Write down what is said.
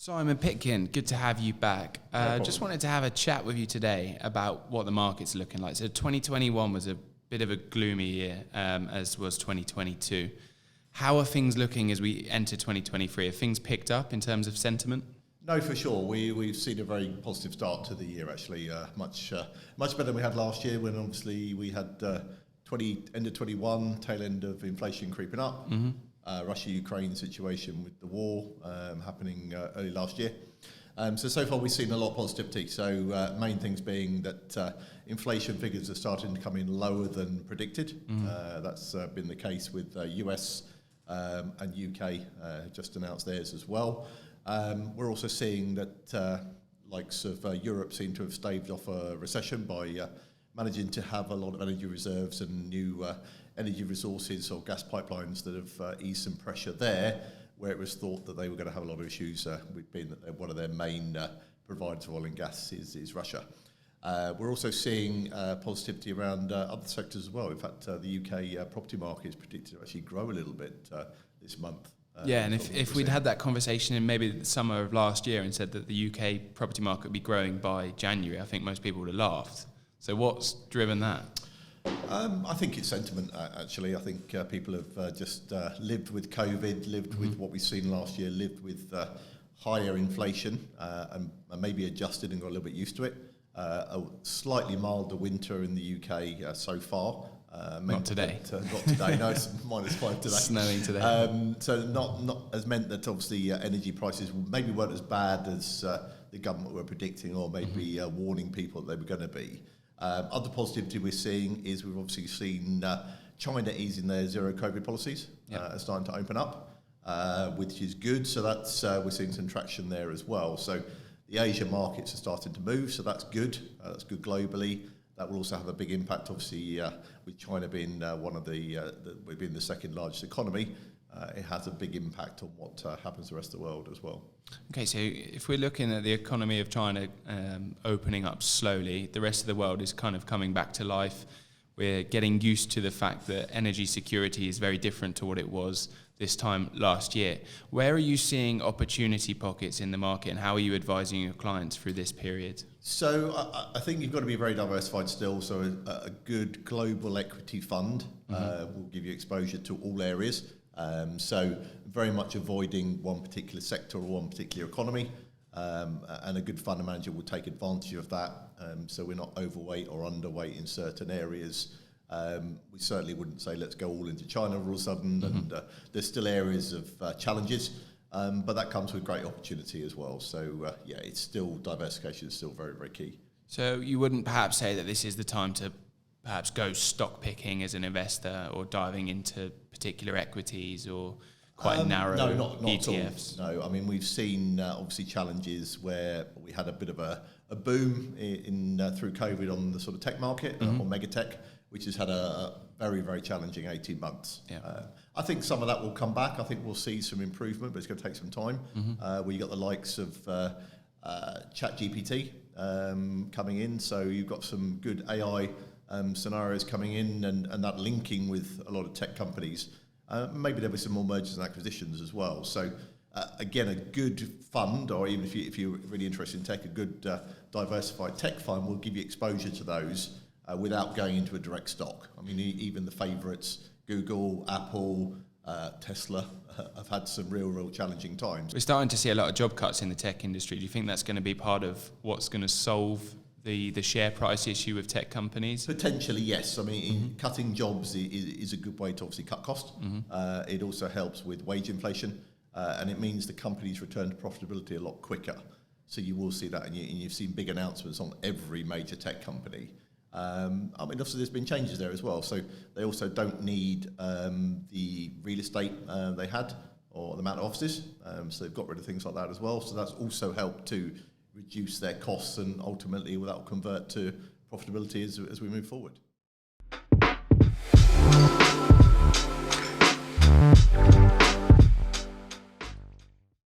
Simon Pitkin, good to have you back. Just wanted to have a chat with you today about what the market's looking like. So 2021 was a bit of a gloomy year, as was 2022. How are things looking as we enter 2023? Have things picked up in terms of sentiment? No, for sure. We've seen a very positive start to the year, actually. Much better than we had last year, when obviously we had end of 21, tail end of inflation creeping up. Mm-hmm. Russia-Ukraine situation with the war happening early last year. So far we've seen a lot of positivity. So main things being that inflation figures are starting to come in lower than predicted. Mm-hmm. That's been the case with US and UK just announced theirs as well. We're also seeing that likes of Europe seem to have staved off a recession by managing to have a lot of energy reserves and new energy resources or gas pipelines that have eased some pressure there, where it was thought that they were going to have a lot of issues with being that one of their main providers of oil and gas is Russia. We're also seeing positivity around other sectors as well. In fact, the UK property market is predicted to actually grow a little bit this month. And if we'd had that conversation in maybe the summer of last year and said that the UK property market would be growing by January, I think most people would have laughed. So what's driven that? I think it's sentiment, actually. I think people have just lived with COVID, lived with what we've seen last year, lived with higher inflation and maybe adjusted and got a little bit used to it. A slightly milder winter in the UK so far. Not today. Not today, no, it's -5 today. Snowing today. So not has meant that obviously energy prices maybe weren't as bad as the government were predicting, or maybe warning people that they were going to be. Other positivity we're seeing is we've obviously seen China easing their zero COVID policies, starting to open up, which is good. So that's we're seeing some traction there as well. So the Asia markets are starting to move, so that's good. That's good globally. That will also have a big impact, obviously, with China being one of we've been the second largest economy. It has a big impact on what happens to the rest of the world as well. Okay, so if we're looking at the economy of China opening up slowly, the rest of the world is kind of coming back to life. We're getting used to the fact that energy security is very different to what it was this time last year. Where are you seeing opportunity pockets in the market, and how are you advising your clients through this period? So I think you've got to be very diversified still. So a good global equity fund will give you exposure to all areas. So very much avoiding one particular sector or one particular economy, and a good fund manager will take advantage of that. So we're not overweight or underweight in certain areas. We certainly wouldn't say let's go all into China all of a sudden, and there's still areas of challenges, but that comes with great opportunity as well. So it's still, diversification is still very, very key. So you wouldn't perhaps say that this is the time to perhaps go stock picking as an investor, or diving into particular equities, or quite narrow not ETFs? At all. No, I mean, we've seen obviously challenges where we had a bit of a boom in through COVID on the sort of tech market, or mega tech, which has had a very, very challenging 18 months. I think some of that will come back. I think we'll see some improvement, but it's going to take some time. Where you got the likes of ChatGPT coming in, so you've got some good AI scenarios coming in, and that linking with a lot of tech companies. Maybe there'll be some more mergers and acquisitions as well. So again, a good fund, or even if you're really interested in tech, a good diversified tech fund will give you exposure to those without going into a direct stock. I mean, even the favourites, Google, Apple, Tesla, have had some real challenging times. We're starting to see a lot of job cuts in the tech industry. Do you think that's going to be part of what's going to solve the share price issue with tech companies? Potentially, yes. I mean, cutting jobs is a good way to obviously cut cost. It also helps with wage inflation, and it means the companies return to profitability a lot quicker. So you will see that, and you've seen big announcements on every major tech company. I mean, obviously there's been changes there as well. So they also don't need the real estate they had, or the amount of offices. So they've got rid of things like that as well. So that's also helped to reduce their costs, and ultimately that will convert to profitability as we move forward.